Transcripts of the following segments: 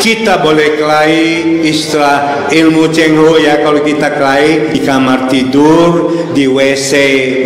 Kita boleh kelahi istilah ilmu Cheng Ho ya, kalau kita kelahi di kamar tidur, di WC,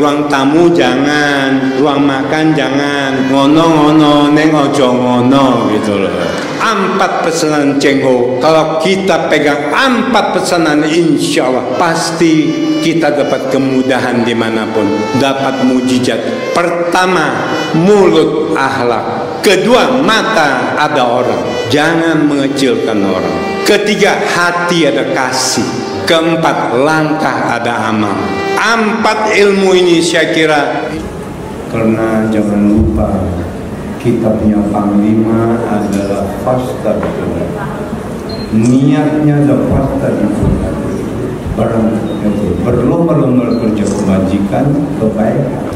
ruang tamu jangan, ruang makan jangan, ngono-ngono, neng ojo ngono gitu loh. 4 pesanan Cheng Ho, kalau kita pegang 4 pesanan, insya Allah pasti kita dapat kemudahan dimanapun, dapat mujizat. Pertama, mulut akhlak. Kedua, mata ada orang, jangan mengecilkan orang. Ketiga, hati ada kasih. Keempat, langkah ada amal. 4 ilmu ini saya kira, karena jangan lupa kita punya panglima adalah fasta betul. Niatnya adalah fasta betul. Berlomba-lomba kerja kebajikan, kebaikan.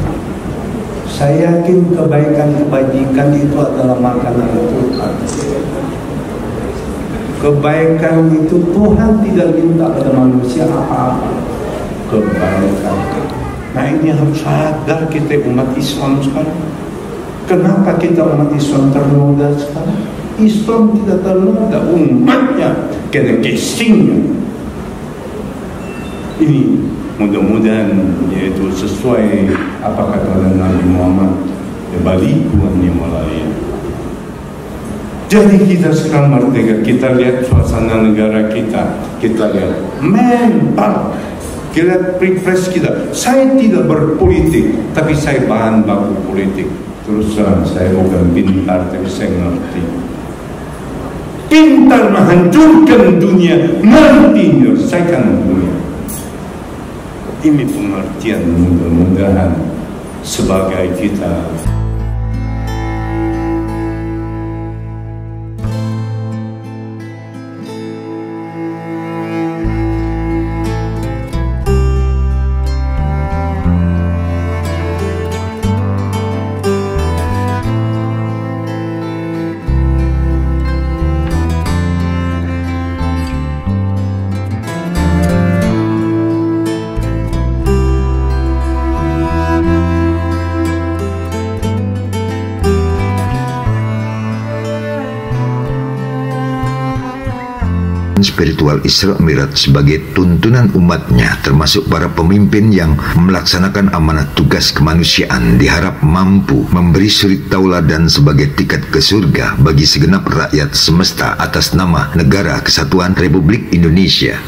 Saya yakin kebaikan-kebajikan itu adalah makanan Tuhan. Kebaikan itu Tuhan tidak minta pada manusia apa-apa. Kebaikan. Nah ini harus sadar kita umat Islam sekarang. Kenapa kita umat Islam ternoda sekarang? Islam tidak ternoda, umatnya kena casingnya. Ini mudah-mudahan yaitu sesuai apa kata Nabi Muhammad, balikan yang mulai. Jadi kita sekarang merdeka, kita lihat suasana negara kita lihat mental, kita lihat pilpres kita. Saya tidak berpolitik, tapi saya bahan baku politik. Terus terang, saya bukan pintar, tapi saya ngerti. Pintar menghancurkan dunia, ngerti menyelesaikan dunia. Ini pengertian mudah-mudahan sebagai kita. Spiritual Isra Mi'raj sebagai tuntunan umatnya, termasuk para pemimpin yang melaksanakan amanat tugas kemanusiaan, diharap mampu memberi suri tauladan sebagai tiket ke surga bagi segenap rakyat semesta atas nama Negara Kesatuan Republik Indonesia.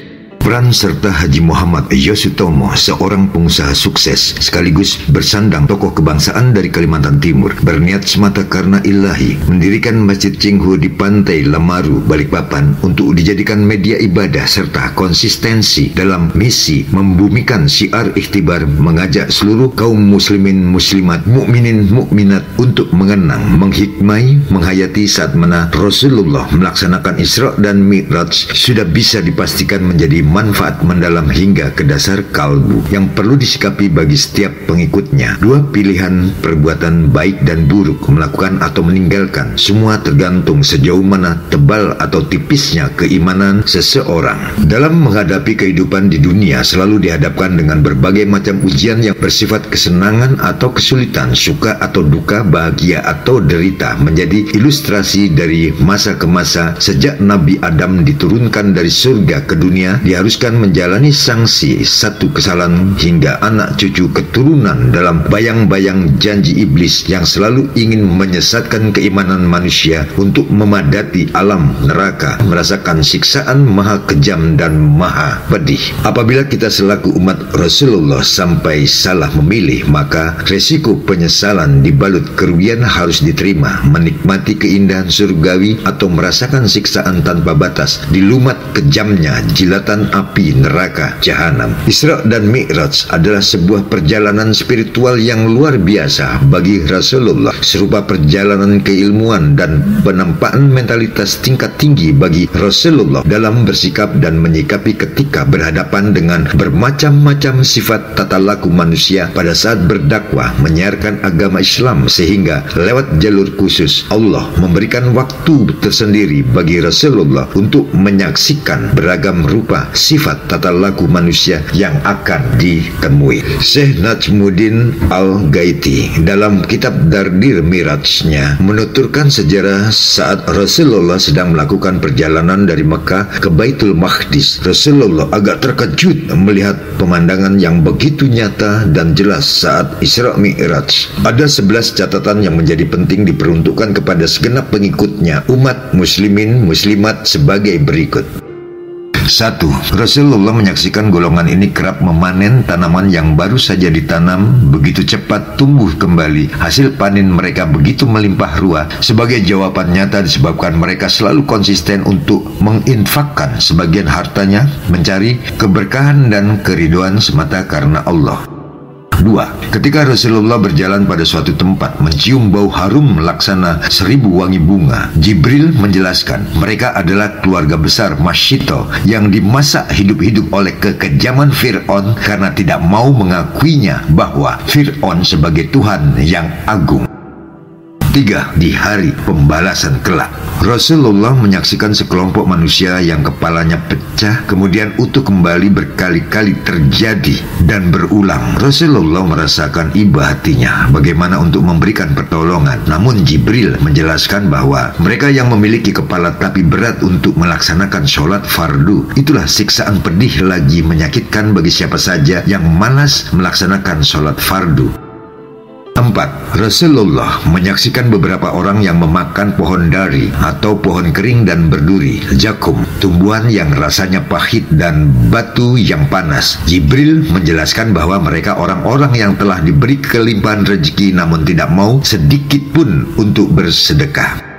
Peran serta Haji Muhammad Yosutomo, seorang pengusaha sukses sekaligus bersandang tokoh kebangsaan dari Kalimantan Timur, berniat semata karena ilahi mendirikan Masjid Cheng Ho di Pantai Lamaru, Balikpapan untuk dijadikan media ibadah serta konsistensi dalam misi membumikan syiar ikhtibar, mengajak seluruh kaum muslimin muslimat, mukminin mukminat untuk mengenang, menghikmai, menghayati saat mana Rasulullah melaksanakan Isra dan Mi'raj sudah bisa dipastikan menjadi manfaat mendalam hingga ke dasar kalbu yang perlu disikapi bagi setiap pengikutnya. 2 pilihan perbuatan baik dan buruk, melakukan atau meninggalkan, semua tergantung sejauh mana tebal atau tipisnya keimanan seseorang. Dalam menghadapi kehidupan di dunia selalu dihadapkan dengan berbagai macam ujian yang bersifat kesenangan atau kesulitan, suka atau duka, bahagia atau derita, menjadi ilustrasi dari masa ke masa sejak Nabi Adam diturunkan dari surga ke dunia, diharuskan menjalani sanksi satu kesalahan hingga anak cucu keturunan dalam bayang-bayang janji iblis yang selalu ingin menyesatkan keimanan manusia untuk memadati alam neraka, merasakan siksaan maha kejam dan maha pedih. Apabila kita selaku umat Rasulullah sampai salah memilih, maka resiko penyesalan dibalut kerugian harus diterima, menikmati keindahan surgawi atau merasakan siksaan tanpa batas, dilumat kejamnya jilatan api neraka jahanam. Isra dan Mi'raj adalah sebuah perjalanan spiritual yang luar biasa bagi Rasulullah, serupa perjalanan keilmuan dan penampakan mentalitas tingkat tinggi bagi Rasulullah dalam bersikap dan menyikapi ketika berhadapan dengan bermacam-macam sifat tata laku manusia pada saat berdakwah menyiarkan agama Islam, sehingga lewat jalur khusus Allah memberikan waktu tersendiri bagi Rasulullah untuk menyaksikan beragam rupa sifat tata laku manusia yang akan ditemui. Syekh Najmuddin Al-Ghaiti dalam kitab Dardir Mirajnya menuturkan sejarah saat Rasulullah sedang melakukan perjalanan dari Mekah ke Baitul Maqdis. Rasulullah agak terkejut melihat pemandangan yang begitu nyata dan jelas saat Isra Mi'raj. Ada 11 catatan yang menjadi penting diperuntukkan kepada segenap pengikutnya umat muslimin muslimat sebagai berikut. 1. Rasulullah menyaksikan golongan ini kerap memanen tanaman yang baru saja ditanam, begitu cepat tumbuh kembali. Hasil panen mereka begitu melimpah ruah. Sebagai jawaban nyata disebabkan mereka selalu konsisten untuk menginfakkan sebagian hartanya, mencari keberkahan dan keridhaan semata karena Allah. 2. Ketika Rasulullah berjalan pada suatu tempat mencium bau harum laksana 1000 wangi bunga, Jibril menjelaskan mereka adalah keluarga besar Masyito yang dimasak hidup-hidup oleh kekejaman Fir'aun karena tidak mau mengakuinya bahwa Fir'aun sebagai Tuhan yang agung. 3. Di hari pembalasan kelak, Rasulullah menyaksikan sekelompok manusia yang kepalanya pecah kemudian utuh kembali berkali-kali terjadi dan berulang. Rasulullah merasakan iba hatinya bagaimana untuk memberikan pertolongan. Namun Jibril menjelaskan bahwa mereka yang memiliki kepala tapi berat untuk melaksanakan sholat fardu, itulah siksaan pedih lagi menyakitkan bagi siapa saja yang malas melaksanakan sholat fardu. 4. Rasulullah menyaksikan beberapa orang yang memakan pohon dari atau pohon kering dan berduri, jakum, tumbuhan yang rasanya pahit dan batu yang panas. Jibril menjelaskan bahwa mereka orang-orang yang telah diberi kelimpahan rezeki namun tidak mau sedikit pun untuk bersedekah.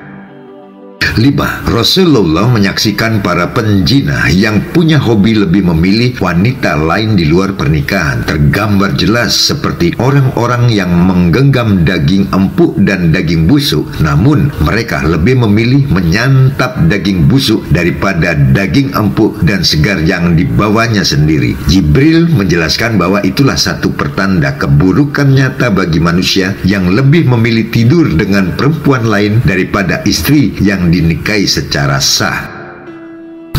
5. Rasulullah menyaksikan para penjinah yang punya hobi lebih memilih wanita lain di luar pernikahan. Tergambar jelas seperti orang-orang yang menggenggam daging empuk dan daging busuk, namun mereka lebih memilih menyantap daging busuk daripada daging empuk dan segar yang dibawanya sendiri. Jibril menjelaskan bahwa itulah satu pertanda keburukan nyata bagi manusia yang lebih memilih tidur dengan perempuan lain daripada istri yang dinikahi secara sah.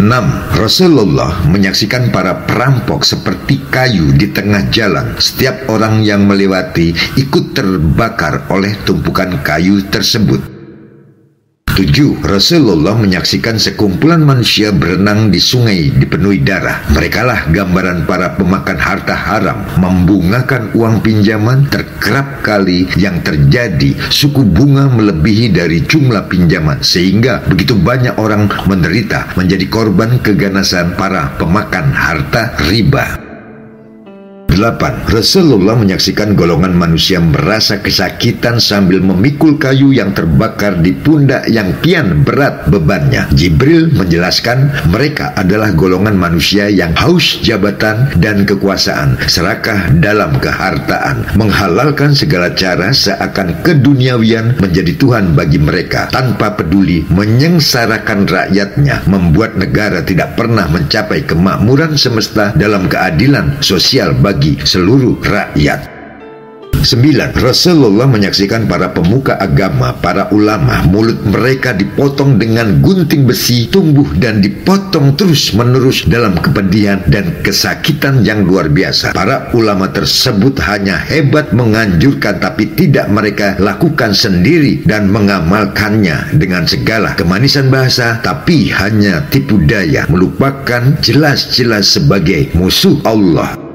6. Rasulullah menyaksikan para perampok seperti kayu di tengah jalan. Setiap orang yang melewati ikut terbakar oleh tumpukan kayu tersebut. 7. Rasulullah menyaksikan sekumpulan manusia berenang di sungai dipenuhi darah. Merekalah gambaran para pemakan harta haram, membungakan uang pinjaman. Terkerap kali yang terjadi suku bunga melebihi dari jumlah pinjaman, sehingga begitu banyak orang menderita menjadi korban keganasan para pemakan harta riba. 8. Rasulullah menyaksikan golongan manusia merasa kesakitan sambil memikul kayu yang terbakar di pundak yang kian berat bebannya. Jibril menjelaskan mereka adalah golongan manusia yang haus jabatan dan kekuasaan, serakah dalam kehartaan, menghalalkan segala cara seakan keduniawian menjadi Tuhan bagi mereka, tanpa peduli menyengsarakan rakyatnya, membuat negara tidak pernah mencapai kemakmuran semesta dalam keadilan sosial bagi seluruh rakyat. 9. Rasulullah menyaksikan para pemuka agama, para ulama, mulut mereka dipotong dengan gunting besi, tumbuh dan dipotong terus-menerus dalam kepedihan dan kesakitan yang luar biasa. Para ulama tersebut hanya hebat menganjurkan tapi tidak mereka lakukan sendiri dan mengamalkannya dengan segala kemanisan bahasa, tapi hanya tipu daya, melupakan jelas-jelas sebagai musuh Allah.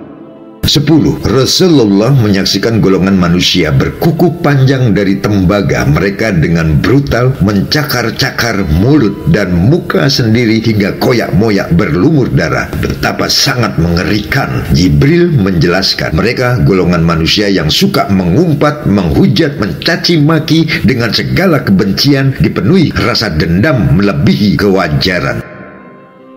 10. Rasulullah menyaksikan golongan manusia berkuku panjang dari tembaga. Mereka dengan brutal mencakar-cakar mulut dan muka sendiri hingga koyak-moyak berlumur darah. Betapa sangat mengerikan. Jibril menjelaskan mereka golongan manusia yang suka mengumpat, menghujat, mencaci maki dengan segala kebencian, dipenuhi rasa dendam melebihi kewajaran.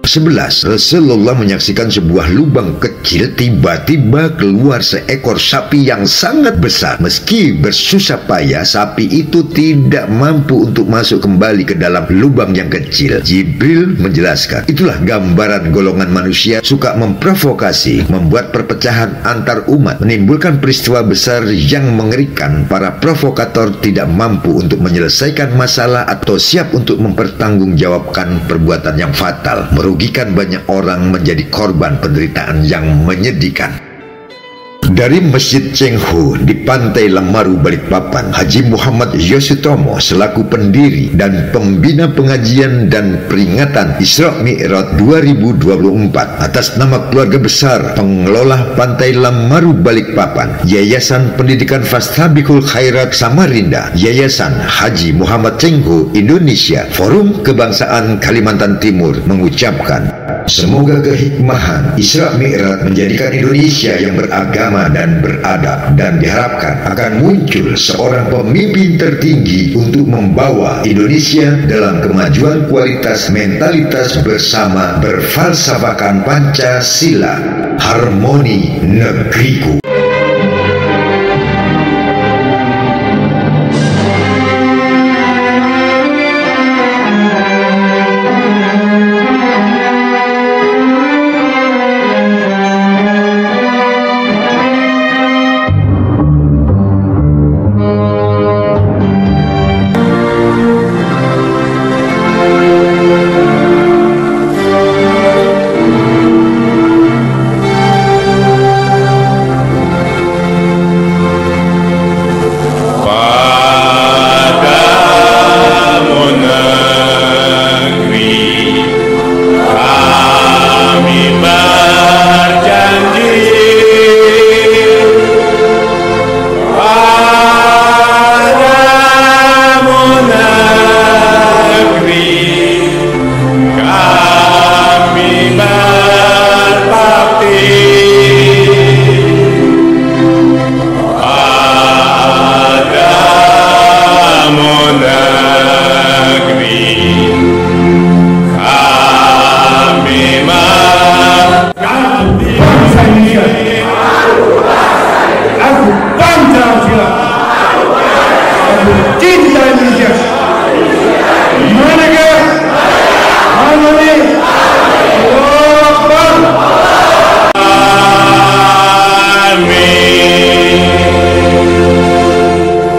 11. Rasulullah menyaksikan sebuah lubang kecil, tiba-tiba keluar seekor sapi yang sangat besar. Meski bersusah payah, sapi itu tidak mampu untuk masuk kembali ke dalam lubang yang kecil. Jibril menjelaskan, itulah gambaran golongan manusia suka memprovokasi, membuat perpecahan antar umat, menimbulkan peristiwa besar yang mengerikan. Para provokator tidak mampu untuk menyelesaikan masalah atau siap untuk mempertanggungjawabkan perbuatan yang fatal, merugikan merugikan banyak orang menjadi korban penderitaan yang menyedihkan. Dari Masjid Cengho di Pantai Lamaru, Balikpapan, Haji Muhammad Yosutomo selaku pendiri dan pembina pengajian dan peringatan Isra Mi'raj 2024 atas nama keluarga besar pengelola Pantai Lamaru, Balikpapan, Yayasan Pendidikan Fastabiqul Khairat Samarinda, Yayasan Haji Muhammad Cengho Indonesia, Forum Kebangsaan Kalimantan Timur mengucapkan, semoga kehikmahan Isra Mi'raj menjadikan Indonesia yang beragama dan beradab, dan diharapkan akan muncul seorang pemimpin tertinggi untuk membawa Indonesia dalam kemajuan kualitas mentalitas bersama berfalsafahkan Pancasila, harmoni negeriku.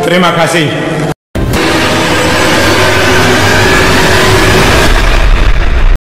Terima kasih.